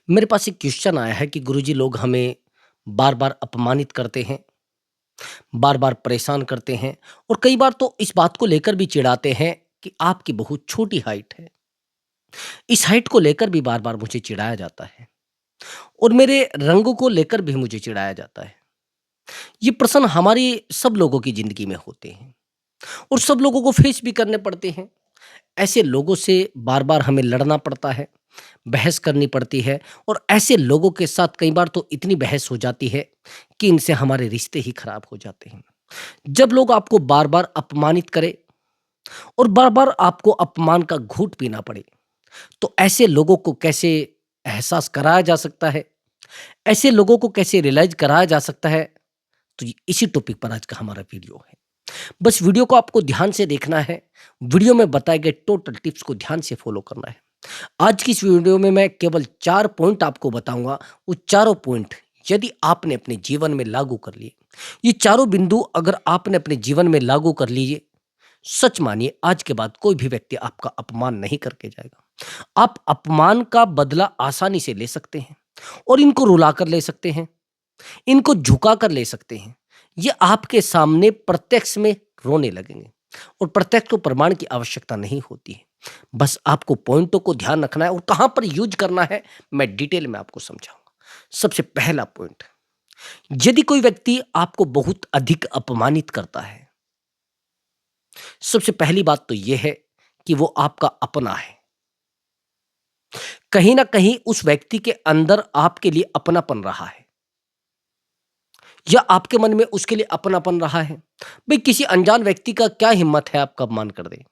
मेरे पास एक क्वेश्चन आया है कि गुरुजी लोग हमें बार-बार अपमानित करते हैं, बार-बार परेशान करते हैं और कई बार तो इस बात को लेकर भी चिढ़ाते हैं कि आपकी बहुत छोटी हाइट है। इस हाइट को लेकर भी बार-बार मुझे चिढ़ाया जाता है और मेरे रंग को लेकर भी मुझे चिढ़ाया जाता है। ये प्रश्न हमारी सब लोगों की ज़िंदगी में होते हैं और सब लोगों को फेस भी करने पड़ते हैं। ऐसे लोगों से बार-बार हमें लड़ना पड़ता है, बहस करनी पड़ती है और ऐसे लोगों के साथ कई बार तो इतनी बहस हो जाती है कि इनसे हमारे रिश्ते ही खराब हो जाते हैं। जब लोग आपको बार-बार अपमानित करें और बार-बार आपको अपमान का घूँट पीना पड़े, तो ऐसे लोगों को कैसे एहसास कराया जा सकता है? ऐसे लोगों को कैसे रियलाइज़ कराया जा सकता है? तो इसी टॉपिक पर आज का हमारा वीडियो है। बस वीडियो को आपको ध्यान से देखना है, वीडियो में बताए गए टोटल टिप्स को ध्यान से फॉलो करना है। आज की इस वीडियो में मैं केवल 4 पॉइंट आपको बताऊँगा, वो चारों पॉइंट यदि आपने अपने जीवन में लागू कर लिए, ये चारों बिंदु अगर आपने अपने जीवन में लागू कर लिए, सच मानिए आज के बाद कोई भी व्यक्ति आपका अपमान नहीं करके जाएगा। आप अपमान का बदला आसानी से ले सकते हैं और इनको रुलाकर ले सकते हैं, इनको झुकाकर ले सकते हैं। ये आपके सामने प्रत्यक्ष में रोने लगेंगे और प्रत्यक्ष को प्रमाण की आवश्यकता नहीं होती है। बस आपको पॉइंटों को ध्यान रखना है और कहाँ पर यूज़ करना है, मैं डिटेल में आपको समझाऊँगा। सबसे पहला पॉइंट, यदि कोई व्यक्ति आपको बहुत अधिक अपमानित करता है, सबसे पहली बात तो ये है कि वो आपका अपना है। कहीं न कहीं उस व्यक्ति के अंदर आपके लिए अपनापन रहा है या आपके मन में उसके लिए अपनापन रहा है। भई किसी अनजान व्यक्ति का क्या हिम्मत है आपका अपमान कर दे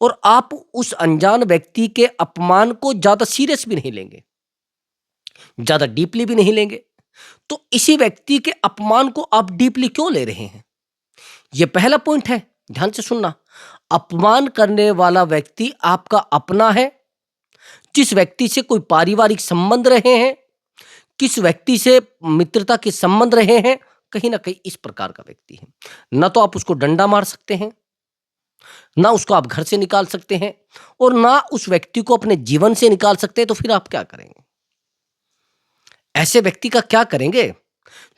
और आप उस अनजान व्यक्ति के अपमान को ज़्यादा सीरियस भी नहीं लेंगे, ज़्यादा डीपली भी नहीं लेंगे। तो इसी व्यक्ति के अपमान को आप डीपली क्यों ले रहे हैं? ये पहला पॉइंट है, ध्यान से सुनना। अपमान करने वाला व्यक्ति आपका अपना है, जिस व्यक्ति से कोई पारिवारिक संबंध रहे हैं, किस व्यक्ति से मित्रता के संबंध रहे हैं, कहीं न कहीं इस प्रकार का व्यक्ति है। ना तो आप उसको डंडा मार सकते हैं, ना उसको आप घर से निकाल सकते हैं और ना उस व्यक्ति को अपने जीवन से निकाल सकते हैं, तो फिर आप क्या करेंगे? ऐसे व्यक्ति का क्या करेंगे?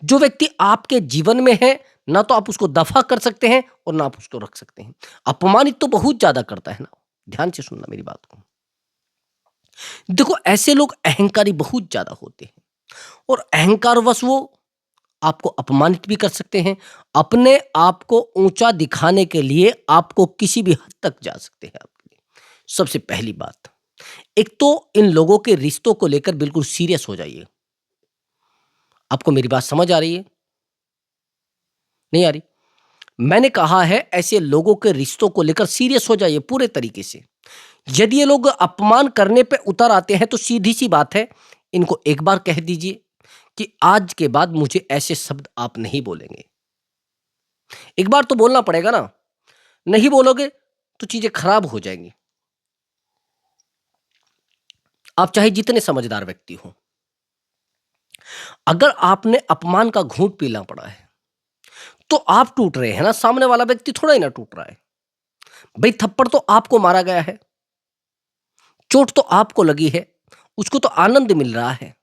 जो व्यक्ति आपके जीवन में है, ना तो आप उसको दफ़ा कर सकते हैं और ना आप उसको रख सकते हैं। अपमानित तो बहुत ज़्यादा करता है ना, ध्यान से सुनना मेरी बात को। देखो ऐसे लोग अहंकारी बहुत ज़्यादा होते हैं और अहंकारवश वो आपको अपमानित भी कर सकते हैं। अपने आप को ऊँचा दिखाने के लिए आपको किसी भी हद तक जा सकते हैं आपके लिए। सबसे पहली बात, एक तो इन लोगों के रिश्तों को लेकर बिल्कुल सीरियस हो जाइए। आपको मेरी बात समझ आ रही है? नहीं आ रही? मैंने कहा है ऐसे लोगों के रिश्तों को लेकर सीरियस हो जाइए पूरे तरीके से। यदि ये लोग अपमान करने पे उतर आते हैं तो सीधी-सी बात है, इनको एक बार कह दीजिए कि आज के बाद मुझे ऐसे शब्द आप नहीं बोलेंगे। एक बार तो बोलना पड़ेगा ना, नहीं बोलोगे तो चीज़ें खराब हो जाएँगी। आप चाहे जितने समझदार व्यक्ति हों, अगर आपने अपमान का घूँट पीना पड़ा है, तो आप टूट रहे हैं ना, सामने वाला व्यक्ति थोड़ा ही ना टूट रहा है। भई थप्पड़ तो आपको मारा गया है, चोट तो आपको लगी है, उसको तो आनंद मिल रहा है।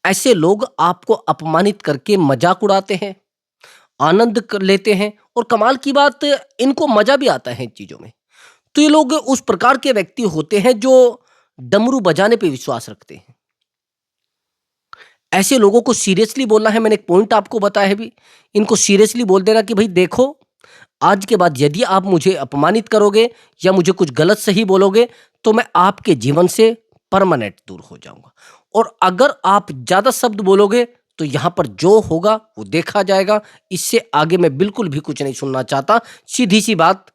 ऐसे लोग आपको अपमानित करके मज़ाक उड़ाते हैं, आनंद कर लेते हैं और कमाल की बात इनको मज़ा भी आता है इन चीज़ों में। तो ये लोग उस प्रकार के व्यक्ति होते हैं जो डमरू बजाने पे विश्वास रखते हैं। ऐसे लोगों को सीरियसली बोलना है, मैंने एक पॉइंट आपको बताया है भी, इनको सीरियसली बोल देना कि भई देखो, आज के बाद यदि आप मुझे अपमानित करोगे या मुझे कुछ गलत सही बोलोगे, तो मैं आपके जीवन से परमानेंट दूर हो जाऊँगा और अगर आप ज़्यादा शब्द बोलोगे, तो यहाँ पर जो होगा वो देखा जाएगा। इससे आगे मैं बिल्कुल भी कुछ नहीं सुनना चाहता। सीधी-सी बात,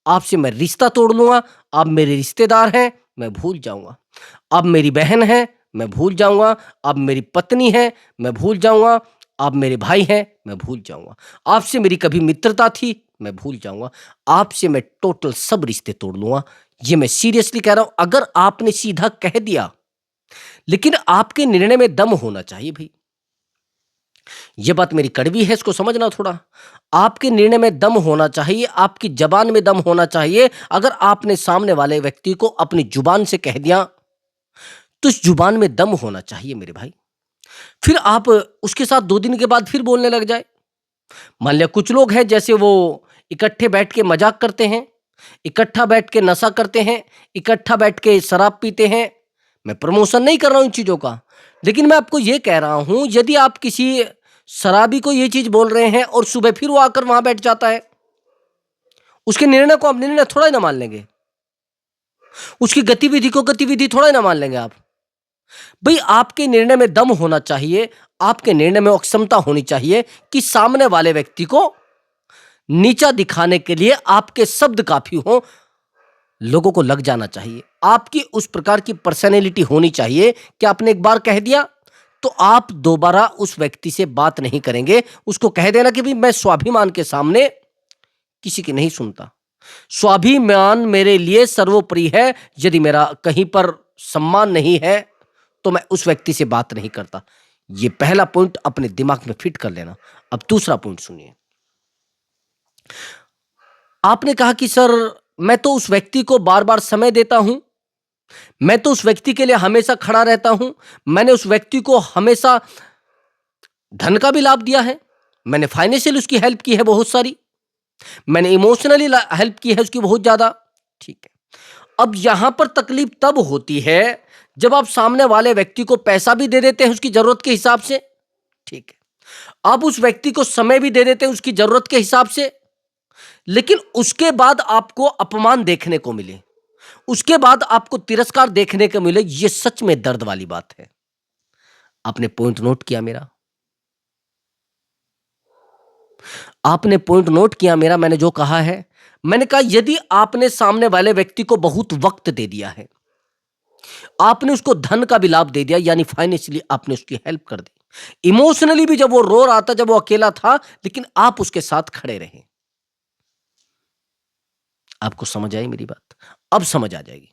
आपसे मैं रिश्ता तोड़ लूँगा, आप मेरे रिश्तेदार हैं, मैं भूल जाऊँगा। आप मेरी बहन हैं, मैं भूल जाऊँगा। आप मेरी पत्नी हैं, मैं भूल जाऊँगा। आप मेरे भाई हैं, मैं भूल जाऊँगा। आपसे मेरी कभी मित्रता थी, मैं भूल जाऊँगा। आपसे मैं टोटल सब रिश्ते तोड़ लूँगा। ये मैं सीरियसली कह रहा हूँ। अगर आपने सीधा कह दिया, लेकिन आपके निर्णय में दम होना चाहिए भई। ये बात मेरी कड़वी है, इसको समझना थोड़ा। आपके निर्णय में दम होना चाहिए, आपकी ज़बान में दम होना चाहिए। अगर आपने सामने वाले व्यक्ति को अपनी ज़ुबान से कह दिया, तो इस जुबान में दम होना चाहिए मेरे भाई। फिर आप उसके साथ 2 दिन के बाद फिर बोलने लग जाए। मान लिया कुछ लोग हैं जैसे वो इकट्ठे बैठ के मजाक करते हैं, इकट्ठा बैठ के नशा करते हैं, इकट्ठा बैठ के शराब पीते हैं। मैं प्रमोशन नहीं कर रहा हूँ इन चीज़ों का, लेकिन मैं आपको ये कह रहा हूँ यदि आप किसी शराबी को ये चीज़ बोल रहे हैं और सुबह फिर वो आकर वहाँ बैठ जाता है, उसके निर्णय को आप निर्णय थोड़ा ही ना मान लेंगे, उसकी गतिविधि को गतिविधि थोड़ा ही ना मान लेंगे आप। भई आपके निर्णय में दम होना चाहिए, आपके निर्णय में वो क्षमता होनी चाहिए कि सामने वाले व्यक्ति को नीचा दिखाने के लिए आपके शब्द काफ़ी हों, लोगों को लग जाना चाहिए। आपकी उस प्रकार की पर्सनैलिटी होनी चाहिए कि आपने एक बार कह दिया, तो आप दोबारा उस व्यक्ति से बात नहीं करेंगे। उसको कह देना कि भई मैं स्वाभिमान के सामने किसी की नहीं सुनता। स्वाभिमान मेरे लिए सर्वोपरि है, यदि मेरा कहीं पर सम्मान नहीं है, तो मैं उस व्यक्ति से बात नहीं करता। ये पहला पॉइंट अपने दिमाग में फिट कर लेना। अब दूसरा पॉइंट सुनिए। आपने कहा कि सर मैं तो उस व्यक्ति को बार-बार समय देता हूं, मैं तो उस व्यक्ति के लिए हमेशा खड़ा रहता हूं, मैंने उस व्यक्ति को हमेशा धन का भी लाभ दिया है, मैंने फाइनेंशियल उसकी हेल्प की है बहुत सारी, मैंने इमोशनली हेल्प की है उसकी बहुत ज्यादा। ठीक है, अब यहां पर तकलीफ तब होती है जब आप सामने वाले व्यक्ति को पैसा भी दे देते हैं उसकी जरूरत के हिसाब से। ठीक है, आप उस व्यक्ति को समय भी दे देते हैं उसकी जरूरत के हिसाब से, लेकिन उसके बाद आपको अपमान देखने को मिले, उसके बाद आपको तिरस्कार देखने को मिले, यह सच में दर्द वाली बात है। आपने पॉइंट नोट किया मेरा? आपने पॉइंट नोट किया मेरा? मैंने जो कहा है, मैंने कहा यदि आपने सामने वाले व्यक्ति को बहुत वक्त दे दिया है, आपने उसको धन का भी लाभ दे दिया, यानी फाइनेंशियली आपने उसकी हेल्प कर दी, इमोशनली भी जब वो रो रहा था, जब वो अकेला था, लेकिन आप उसके साथ खड़े रहे। आपको समझ आई मेरी बात? अब समझ आ जाएगी।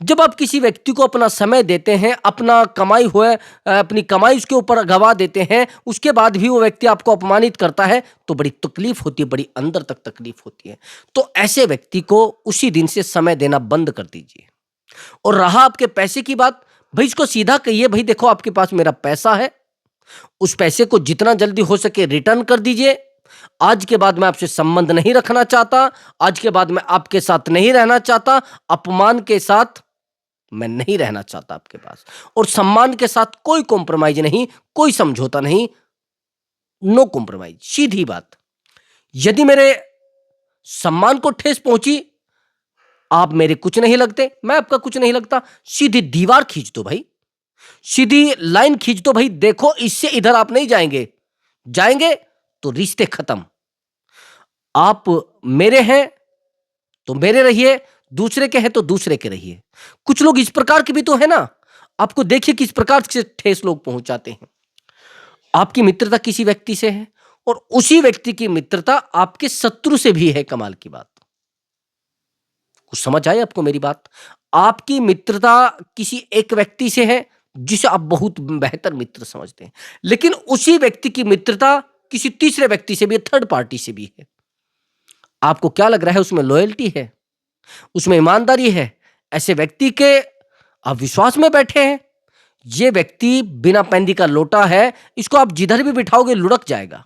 जब आप किसी व्यक्ति को अपना समय देते हैं, अपना कमाई हुआ अपनी कमाई उसके ऊपर गवा देते हैं, उसके बाद भी वो व्यक्ति आपको अपमानित करता है, तो बड़ी तकलीफ होती है, बड़ी अंदर तक तकलीफ होती है। तो ऐसे व्यक्ति को उसी दिन से समय देना बंद कर दीजिए। और रहा आपके पैसे की बात, भाई इसको सीधा कहिए, भाई देखो आपके पास मेरा पैसा है, उस पैसे को जितना जल्दी हो सके रिटर्न कर दीजिए। आज के बाद मैं आपसे संबंध नहीं रखना चाहता, आज के बाद मैं आपके साथ नहीं रहना चाहता, अपमान के साथ मैं नहीं रहना चाहता आपके पास, और सम्मान के साथ कोई कॉम्प्रोमाइज नहीं, कोई समझौता नहीं, नो कॉम्प्रोमाइज। सीधी बात, यदि मेरे सम्मान को ठेस पहुंची, आप मेरे कुछ नहीं लगते, मैं आपका कुछ नहीं लगता, सीधी दीवार खींच दो भाई, सीधी लाइन खींच दो भाई। देखो इससे इधर आप नहीं जाएंगे, जाएंगे तो रिश्ते खत्म। आप मेरे हैं तो मेरे रहिए, दूसरे के हैं तो दूसरे के रहिए। कुछ लोग इस प्रकार के भी तो है ना, आपको देखिए किस प्रकार से ठेस लोग पहुंचाते हैं। आपकी मित्रता किसी व्यक्ति से है और उसी व्यक्ति की मित्रता आपके शत्रु से भी है। कमाल की बात, कुछ समझ आई आपको मेरी बात? आपकी मित्रता किसी एक व्यक्ति से है जिसे आप बहुत बेहतर मित्र समझते हैं, लेकिन उसी व्यक्ति की मित्रता किसी तीसरे व्यक्ति से भी है, थर्ड पार्टी से भी है। आपको क्या लग रहा है उसमें लॉयल्टी है, उसमें ईमानदारी है? ऐसे व्यक्ति के आप विश्वास में बैठे हैं। ये व्यक्ति बिना पैंदी का लोटा है, इसको आप जिधर भी बिठाओगे लुढ़क जाएगा,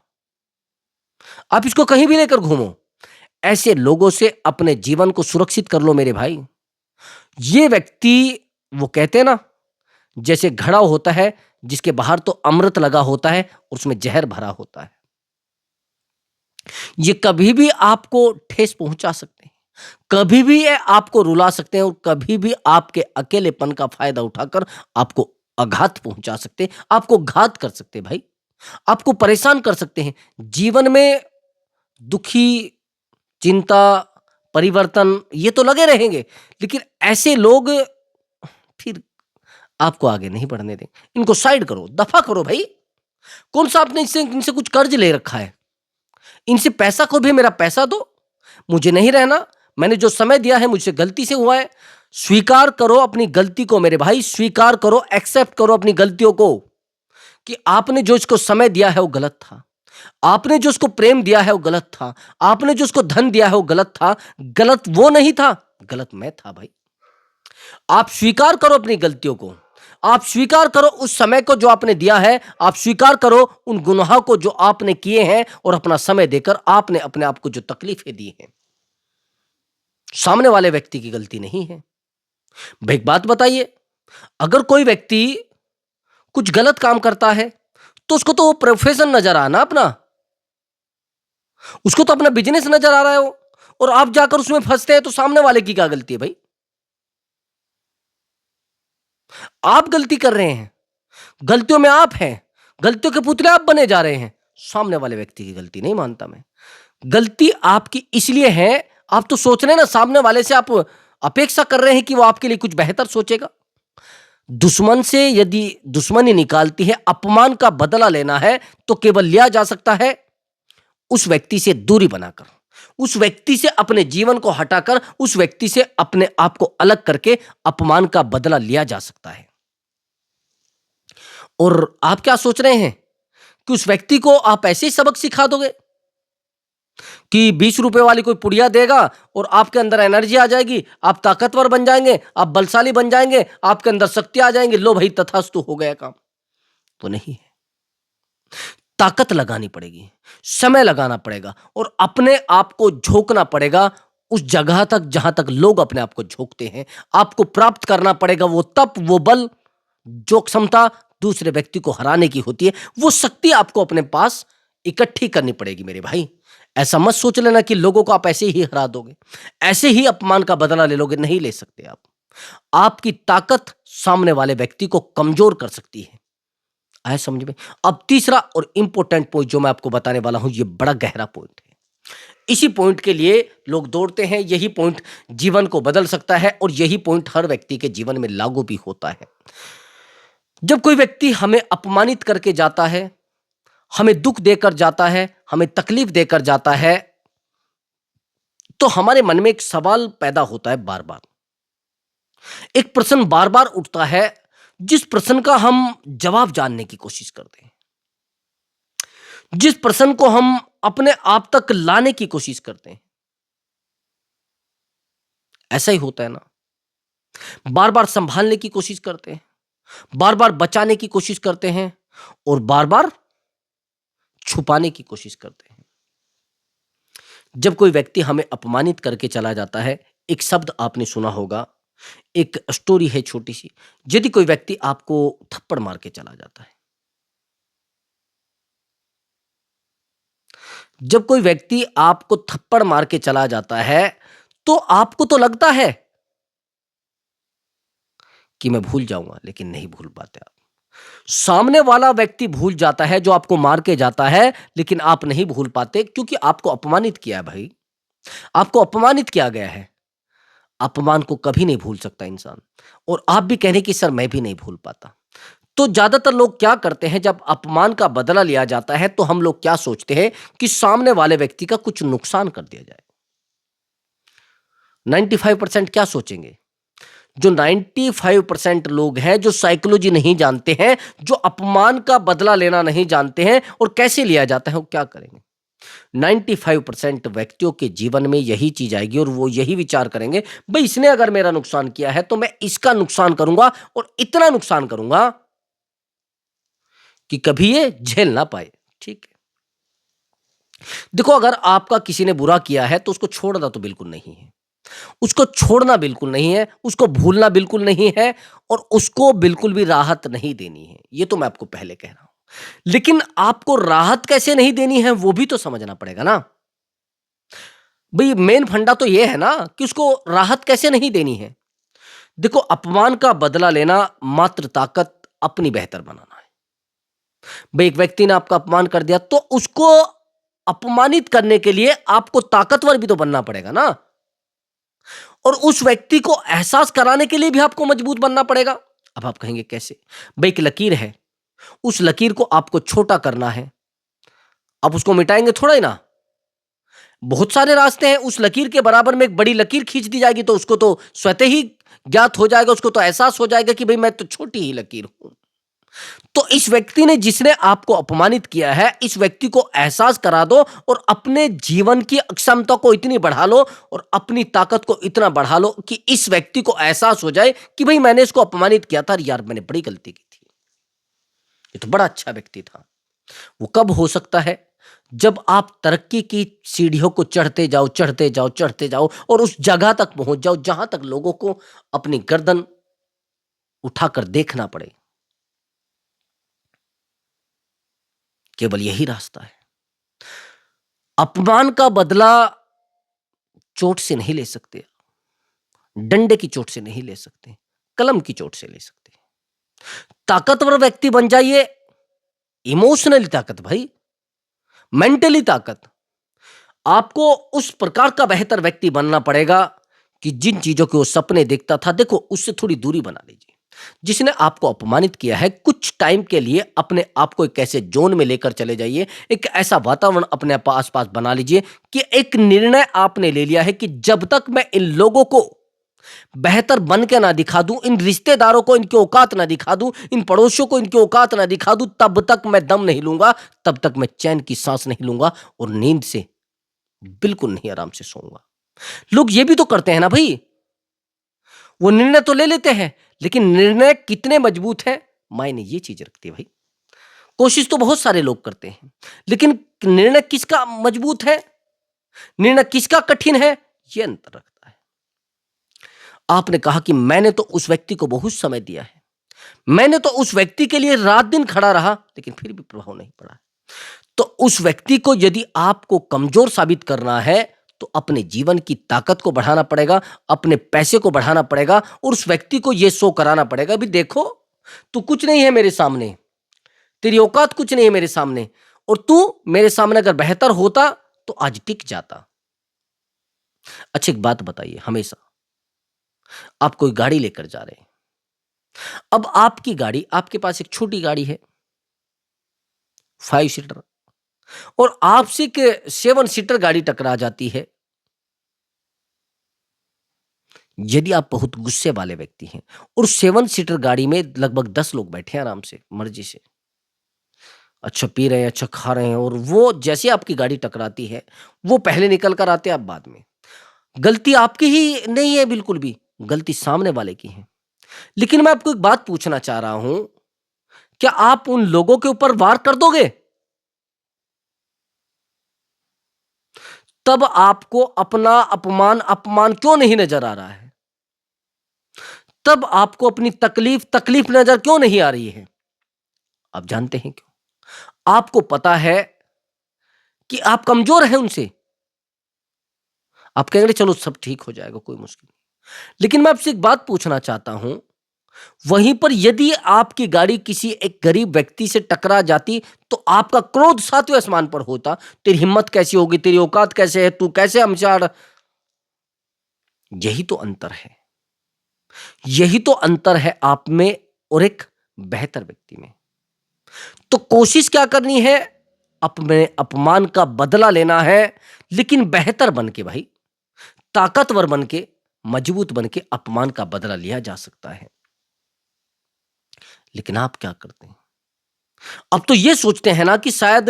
आप इसको कहीं भी लेकर घूमो। ऐसे लोगों से अपने जीवन को सुरक्षित कर लो मेरे भाई। ये व्यक्ति, वो कहते हैं ना, जैसे घड़ा होता है जिसके बाहर तो अमृत लगा होता है और उसमें जहर भरा होता है। ये कभी भी आपको ठेस पहुंचा सकते हैं, कभी भी ये आपको रुला सकते हैं, और कभी भी आपके अकेलेपन का फायदा उठाकर आपको आघात पहुंचा सकते हैं, आपको घात कर सकते हैं भाई, आपको परेशान कर सकते हैं। जीवन में दुखी, चिंता, परिवर्तन ये तो लगे रहेंगे, लेकिन ऐसे लोग फिर आपको आगे नहीं बढ़ने दें। इनको साइड करो, दफा करो भाई। कौन सा आपने इनसे कुछ कर्ज ले रखा है? इनसे पैसा को भी मेरा पैसा दो, मुझे नहीं रहना, मैंने जो समय दिया है मुझसे गलती से हुआ है। स्वीकार करो अपनी गलती को मेरे भाई, स्वीकार करो, एक्सेप्ट करो अपनी गलतियों को, कि आपने जो इसको समय दिया है वो गलत था, आपने जो उसको प्रेम दिया है वो गलत था, आपने जो उसको धन दिया है वो गलत था। गलत वो नहीं था, गलत मैं था भाई। आप स्वीकार करो अपनी गलतियों को। आप स्वीकार करो उस समय को जो आपने दिया है, आप स्वीकार करो उन गुनाहों को जो आपने किए हैं और अपना समय देकर आपने अपने आप को जो तकलीफें दी हैं। सामने वाले व्यक्ति की गलती नहीं है। भाई एक बात बताइए, अगर कोई व्यक्ति कुछ गलत काम करता है, तो उसको तो वो प्रोफेशन नज़र आना अपना, उसको तो अपना बिज़नेस नज़र आ रहा है वो, और आप जाकर उसमें फँसते हैं, तो सामने वाले की क्या गलती है भाई? आप गलती कर रहे हैं, गलतियों में आप हैं, गलतियों के पुतले आप बने जा रहे हैं, सामने वाले व्यक्ति की गलती नहीं मानता मैं। गलती आपकी इसलिए है, आप तो सोच रहे हैं ना, सामने वाले से आप अपेक्षा कर रहे हैं कि वो आपके लिए कुछ बेहतर सोचेगा। दुश्मन से यदि दुश्मनी निकालती है, अपमान का बदला लेना है, तो केवल लिया जा सकता है उस व्यक्ति से दूरी बनाकर, उस व्यक्ति से अपने जीवन को हटाकर, उस व्यक्ति से अपने आप को अलग करके अपमान का बदला लिया जा सकता है। और आप क्या सोच रहे हैं कि उस व्यक्ति को आप ऐसे ही सबक सिखा दोगे कि 20 रुपए वाली कोई पुड़िया देगा और आपके अंदर एनर्जी आ जाएगी, आप ताकतवर बन जाएंगे, आप बलशाली बन जाएंगे, आपके अंदर शक्ति आ जाएंगी, लो भाई तथास्तु हो गया काम? तो नहीं है। ताकत लगानी पड़ेगी, समय लगाना पड़ेगा और अपने आप को झोंकना पड़ेगा उस जगह तक जहां तक लोग अपने आप को झोंकते हैं। आपको प्राप्त करना पड़ेगा वो तप, वो बल, जो क्षमता दूसरे व्यक्ति को हराने की होती है, वो शक्ति आपको अपने पास इकट्ठी करनी पड़ेगी मेरे भाई। ऐसा मत सोच लेना कि लोगों को आप ऐसे ही हरा दोगे, ऐसे ही अपमान का बदला ले लोगे, नहीं ले सकते आप। आपकी ताकत सामने वाले व्यक्ति को कमजोर कर सकती है। आया समझ में? अब तीसरा और इंपॉर्टेंट पॉइंट जो मैं आपको बताने वाला हूं, ये बड़ा गहरा पॉइंट है। इसी पॉइंट के लिए लोग दौड़ते हैं, यही पॉइंट जीवन को बदल सकता है और यही पॉइंट हर व्यक्ति के जीवन में लागू भी होता है। जब कोई व्यक्ति हमें अपमानित करके जाता है, हमें दुख देकर जाता है, हमें तकलीफ देकर जाता है, तो हमारे मन में एक सवाल पैदा होता है बार बार, एक प्रश्न बार बार उठता है, जिस प्रश्न का हम जवाब जानने की कोशिश करते हैं, जिस प्रश्न को हम अपने आप तक लाने की कोशिश करते हैं। ऐसा ही होता है ना, बार बार संभालने की कोशिश करते हैं, बार बार बचाने की कोशिश करते हैं और बार बार छुपाने की कोशिश करते हैं। जब कोई व्यक्ति हमें अपमानित करके चला जाता है, एक शब्द आपने सुना होगा, एक स्टोरी है छोटी सी। यदि कोई व्यक्ति आपको थप्पड़ मार के चला जाता है, जब कोई व्यक्ति आपको थप्पड़ मार के चला जाता है, तो आपको तो लगता है कि मैं भूल जाऊंगा, लेकिन नहीं भूल पाते आप। सामने वाला व्यक्ति भूल जाता है जो आपको मार के जाता है, लेकिन आप नहीं भूल पाते, क्योंकि आपको अपमानित किया है भाई, आपको अपमानित किया गया है। अपमान को कभी नहीं भूल सकता इंसान। और आप भी कह रहे हैं कि सर मैं भी नहीं भूल पाता। तो ज्यादातर लोग क्या करते हैं, जब अपमान का बदला लिया जाता है, तो हम लोग क्या सोचते हैं कि सामने वाले व्यक्ति का कुछ नुकसान कर दिया जाए। 95% क्या सोचेंगे? जो 95% लोग हैं, जो साइकोलॉजी नहीं जानते हैं, जो अपमान का बदला लेना नहीं जानते हैं और कैसे लिया जाता है, वो क्या करेंगे? 95% व्यक्तियों के जीवन में यही चीज आएगी और वो यही विचार करेंगे, भाई इसने अगर मेरा नुकसान किया है तो मैं इसका नुकसान करूंगा और इतना नुकसान करूंगा कि कभी ये झेल ना पाए। ठीक है, देखो, अगर आपका किसी ने बुरा किया है तो उसको छोड़ना तो बिल्कुल नहीं है, उसको छोड़ना बिल्कुल नहीं है, उसको भूलना बिल्कुल नहीं है और उसको बिल्कुल भी राहत नहीं देनी है। ये तो मैं आपको पहले कह रहा हूं, लेकिन आपको राहत कैसे नहीं देनी है वो भी तो समझना पड़ेगा ना भाई। मेन फंडा तो ये है ना कि उसको राहत कैसे नहीं देनी है। देखो, अपमान का बदला लेना मात्र ताकत अपनी बेहतर बनाना है। भाई एक व्यक्ति ने आपका अपमान कर दिया, तो उसको अपमानित करने के लिए आपको ताकतवर भी तो बनना पड़ेगा ना, और उस व्यक्ति को एहसास कराने के लिए भी आपको मजबूत बनना पड़ेगा। अब आप कहेंगे कैसे? भाई एक लकीर है, उस लकीर को आपको छोटा करना है, आप उसको मिटाएंगे थोड़ा ही ना, बहुत सारे रास्ते हैं। उस लकीर के बराबर में एक बड़ी लकीर खींच दी जाएगी तो उसको तो स्वतः ही ज्ञात हो जाएगा, उसको तो एहसास हो जाएगा कि भाई मैं तो छोटी ही लकीर हूं। तो इस व्यक्ति ने जिसने आपको अपमानित किया है, इस व्यक्ति को एहसास करा दो और अपने जीवन की क्षमता को इतनी बढ़ा लो और अपनी ताकत को इतना बढ़ा लो कि इस व्यक्ति को एहसास हो जाए कि भाई मैंने इसको अपमानित किया था, यार मैंने बड़ी गलती की थी। ये तो बड़ा अच्छा व्यक्ति था। वो कब हो सकता है? जब आप तरक्की की सीढ़ियों को चढ़ते जाओ, चढ़ते जाओ, चढ़ते जाओ और उस जगह तक पहुंच जाओ जहां तक लोगों को अपनी गर्दन उठाकर देखना पड़े। केवल यही रास्ता है। अपमान का बदला चोट से नहीं ले सकते, डंडे की चोट से नहीं ले सकते, कलम की चोट से ले सकते। ताकतवर व्यक्ति बन जाइए, इमोशनली ताकत भाई, मेंटली ताकत। आपको उस प्रकार का बेहतर व्यक्ति बनना पड़ेगा कि जिन चीजों के वो सपने देखता था, देखो उससे थोड़ी दूरी बना लीजिए। जिसने आपको अपमानित किया है, कुछ टाइम के लिए अपने आप को एक ऐसे जोन में लेकर चले जाइए, एक ऐसा वातावरण अपने आसपास बना लीजिए कि एक निर्णय आपने ले लिया है कि जब तक मैं इन लोगों को बेहतर बन के ना दिखा दूं, इन रिश्तेदारों को इनकी औकात ना दिखा दूं, इन पड़ोसियों को इनकी औकात ना दिखा दूं, तब तक मैं दम नहीं लूंगा, तब तक मैं चैन की सांस नहीं लूंगा और नींद से बिल्कुल नहीं आराम से सोऊंगा। लोग ये भी तो करते हैं ना भाई, वो निर्णय तो ले लेते हैं, लेकिन निर्णय कितने मजबूत है मायने ये चीज रखती है भाई। कोशिश तो बहुत सारे लोग करते हैं, लेकिन निर्णय किसका मजबूत है, निर्णय किसका कठिन है, ये अंतर रखता है। आपने कहा कि मैंने तो उस व्यक्ति को बहुत समय दिया है, मैंने तो उस व्यक्ति के लिए रात दिन खड़ा रहा, लेकिन फिर भी प्रभाव नहीं पड़ा। तो उस व्यक्ति को यदि आपको कमजोर साबित करना है, तो अपने जीवन की ताकत को बढ़ाना पड़ेगा, अपने पैसे को बढ़ाना पड़ेगा और उस व्यक्ति को यह शो कराना पड़ेगा भी देखो तू कुछ नहीं है मेरे सामने, तेरी औकात कुछ नहीं है मेरे सामने, और तू मेरे सामने अगर बेहतर होता तो आज टिक जाता। अच्छा एक बात बताइए, हमेशा आप कोई गाड़ी लेकर जा रहे हैं, अब आपकी गाड़ी, आपके पास एक छोटी गाड़ी है 5 सीटर और आपसे के 7 सीटर गाड़ी टकरा जाती है। यदि आप बहुत गुस्से वाले व्यक्ति हैं और 7 सीटर गाड़ी में लगभग 10 लोग बैठे हैं आराम से मर्जी से, अच्छा पी रहे हैं, अच्छा खा रहे हैं, और वो जैसे आपकी गाड़ी टकराती है वो पहले निकल कर आते हैं, आप बाद में। गलती आपकी ही नहीं है बिल्कुल भी, गलती सामने वाले की है। लेकिन मैं आपको एक बात पूछना चाह रहा हूं, क्या आप उन लोगों के ऊपर वार कर दोगे? तब आपको अपना अपमान अपमान क्यों नहीं नजर आ रहा है? तब आपको अपनी तकलीफ तकलीफ नजर क्यों नहीं आ रही है? आप जानते हैं क्यों? आपको पता है कि आप कमजोर हैं उनसे। आप कहेंगे चलो सब ठीक हो जाएगा, कोई मुश्किल नहीं। लेकिन मैं आपसे एक बात पूछना चाहता हूं, वहीं पर यदि आपकी गाड़ी किसी एक गरीब व्यक्ति से टकरा जाती तो आपका क्रोध 7वें आसमान पर होता। तेरी हिम्मत कैसी होगी, तेरी औकात कैसे है, तू कैसे हमसे आड़। यही तो अंतर है, यही तो अंतर है आप में और एक बेहतर व्यक्ति में। तो कोशिश क्या करनी है? अपने अपमान का बदला लेना है, लेकिन बेहतर बन के भाई, ताकतवर बन के, मजबूत बन के अपमान का बदला लिया जा सकता है। लेकिन आप क्या करते हैं? अब तो ये सोचते हैं ना कि शायद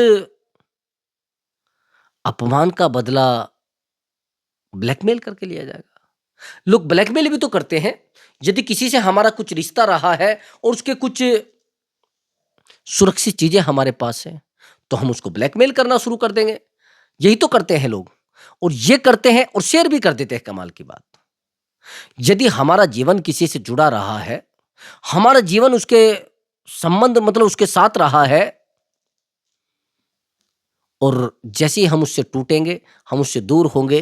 अपमान का बदला ब्लैकमेल करके लिया जाएगा। लोग ब्लैकमेल भी तो करते हैं। यदि किसी से हमारा कुछ रिश्ता रहा है और उसके कुछ सुरक्षित चीजें हमारे पास हैं, तो हम उसको ब्लैकमेल करना शुरू कर देंगे। यही तो करते हैं लोग, और ये करते हैं और शेयर भी कर देते हैं। कमाल की बात, यदि हमारा जीवन किसी से जुड़ा रहा है, हमारा जीवन उसके संबंध मतलब उसके साथ रहा है, और जैसे ही हम उससे टूटेंगे, हम उससे दूर होंगे,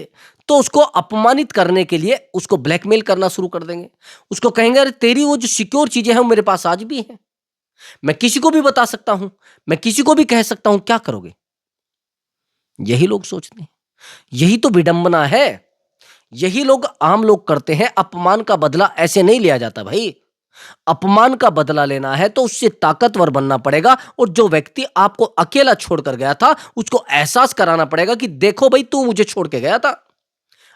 तो उसको अपमानित करने के लिए उसको ब्लैकमेल करना शुरू कर देंगे। उसको कहेंगे अरे तेरी वो जो सिक्योर चीजें हैं वो मेरे पास आज भी हैं, मैं किसी को भी बता सकता हूं, मैं किसी को भी कह सकता हूं, क्या करोगे? यही लोग सोचते हैं, यही तो विडंबना है। यही लोग, आम लोग करते हैं। अपमान का बदला ऐसे नहीं लिया जाता भाई। अपमान का बदला लेना है तो उससे ताकतवर बनना पड़ेगा, और जो व्यक्ति आपको अकेला छोड़कर गया था उसको एहसास कराना पड़ेगा कि देखो भाई तू मुझे छोड़ के गया था,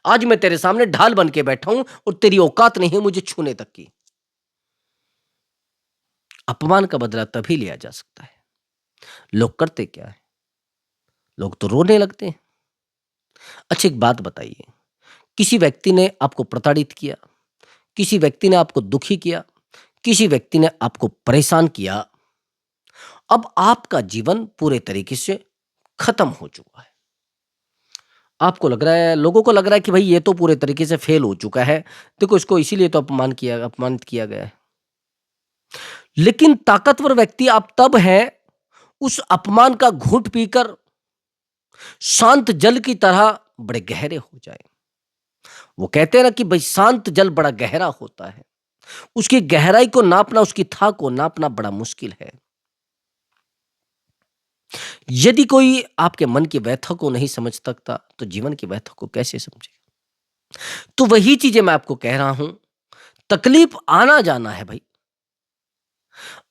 आज मैं तेरे सामने ढाल बन के बैठा हूं और तेरी औकात नहीं है मुझे छूने तक की। अपमान का बदला तभी लिया जा सकता है। लोग करते क्या है? लोग तो रोने लगते हैं। अच्छा, एक बात बताइए, किसी व्यक्ति ने आपको प्रताड़ित किया, किसी व्यक्ति ने आपको दुखी किया, किसी व्यक्ति ने आपको परेशान किया, अब आपका जीवन पूरे तरीके से खत्म हो चुका है। आपको लग रहा है, लोगों को लग रहा है कि भाई ये तो पूरे तरीके से फेल हो चुका है, देखो इसको इसीलिए तो अपमानित किया गया है। लेकिन ताकतवर व्यक्ति आप तब हैं, उस अपमान का घूंट पीकर शांत जल की तरह बड़े गहरे हो जाए। वो कहते हैं ना कि भाई शांत जल बड़ा गहरा होता है, उसकी गहराई को नापना, उसकी थाह को नापना बड़ा मुश्किल है। यदि कोई आपके मन की व्यथा को नहीं समझ सकता, तो जीवन की व्यथा को कैसे समझेगा? तो वही चीजें मैं आपको कह रहा हूं, तकलीफ आना जाना है भाई।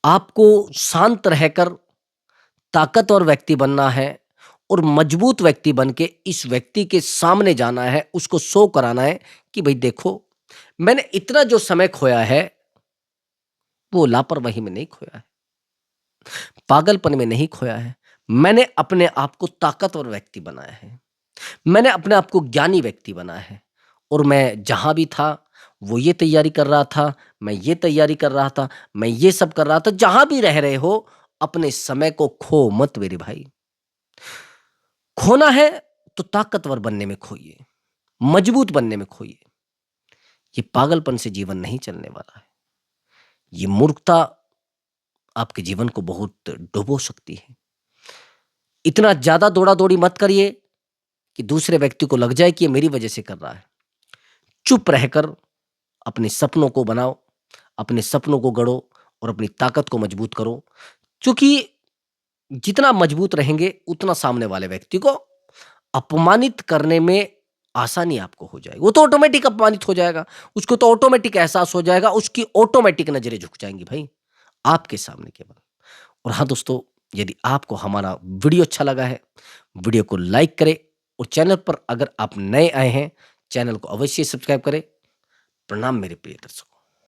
आपको शांत रहकर ताकतवर व्यक्ति बनना है और मजबूत व्यक्ति बन के इस व्यक्ति के सामने जाना है, उसको शो कराना है कि भाई देखो, मैंने इतना जो समय खोया है, वो लापरवाही में नहीं खोया है, पागलपन में नहीं खोया है। मैंने अपने आप को ताकतवर व्यक्ति बनाया है, मैंने अपने आप को ज्ञानी व्यक्ति बनाया है। और मैं जहां भी था, वो ये तैयारी कर रहा था, मैं ये तैयारी कर रहा था, मैं ये सब कर रहा था। जहां भी रह रहे हो, अपने समय को खो मत मेरे भाई। खोना है तो ताकतवर बनने में खोइए, मजबूत बनने में खोइए। ये पागलपन से जीवन नहीं चलने वाला है। ये मूर्खता आपके जीवन को बहुत डुबो सकती है। इतना ज्यादा दौड़ा दौड़ी मत करिए कि दूसरे व्यक्ति को लग जाए कि ये मेरी वजह से कर रहा है। चुप रहकर अपने सपनों को बनाओ, अपने सपनों को गढ़ो और अपनी ताकत को मजबूत करो। क्योंकि जितना मजबूत रहेंगे, उतना सामने वाले व्यक्ति को अपमानित करने में आसानी आपको हो जाएगी। वो तो ऑटोमेटिक अपमानित हो जाएगा, उसको तो ऑटोमेटिक एहसास हो जाएगा, उसकी ऑटोमेटिक नजरें झुक जाएंगी भाई आपके सामने केवल। और हाँ दोस्तों, यदि आपको हमारा वीडियो अच्छा लगा है, वीडियो को लाइक करें और चैनल पर अगर आप नए आए हैं, चैनल को अवश्य सब्सक्राइब करें। प्रणाम मेरे प्रिय दर्शकों।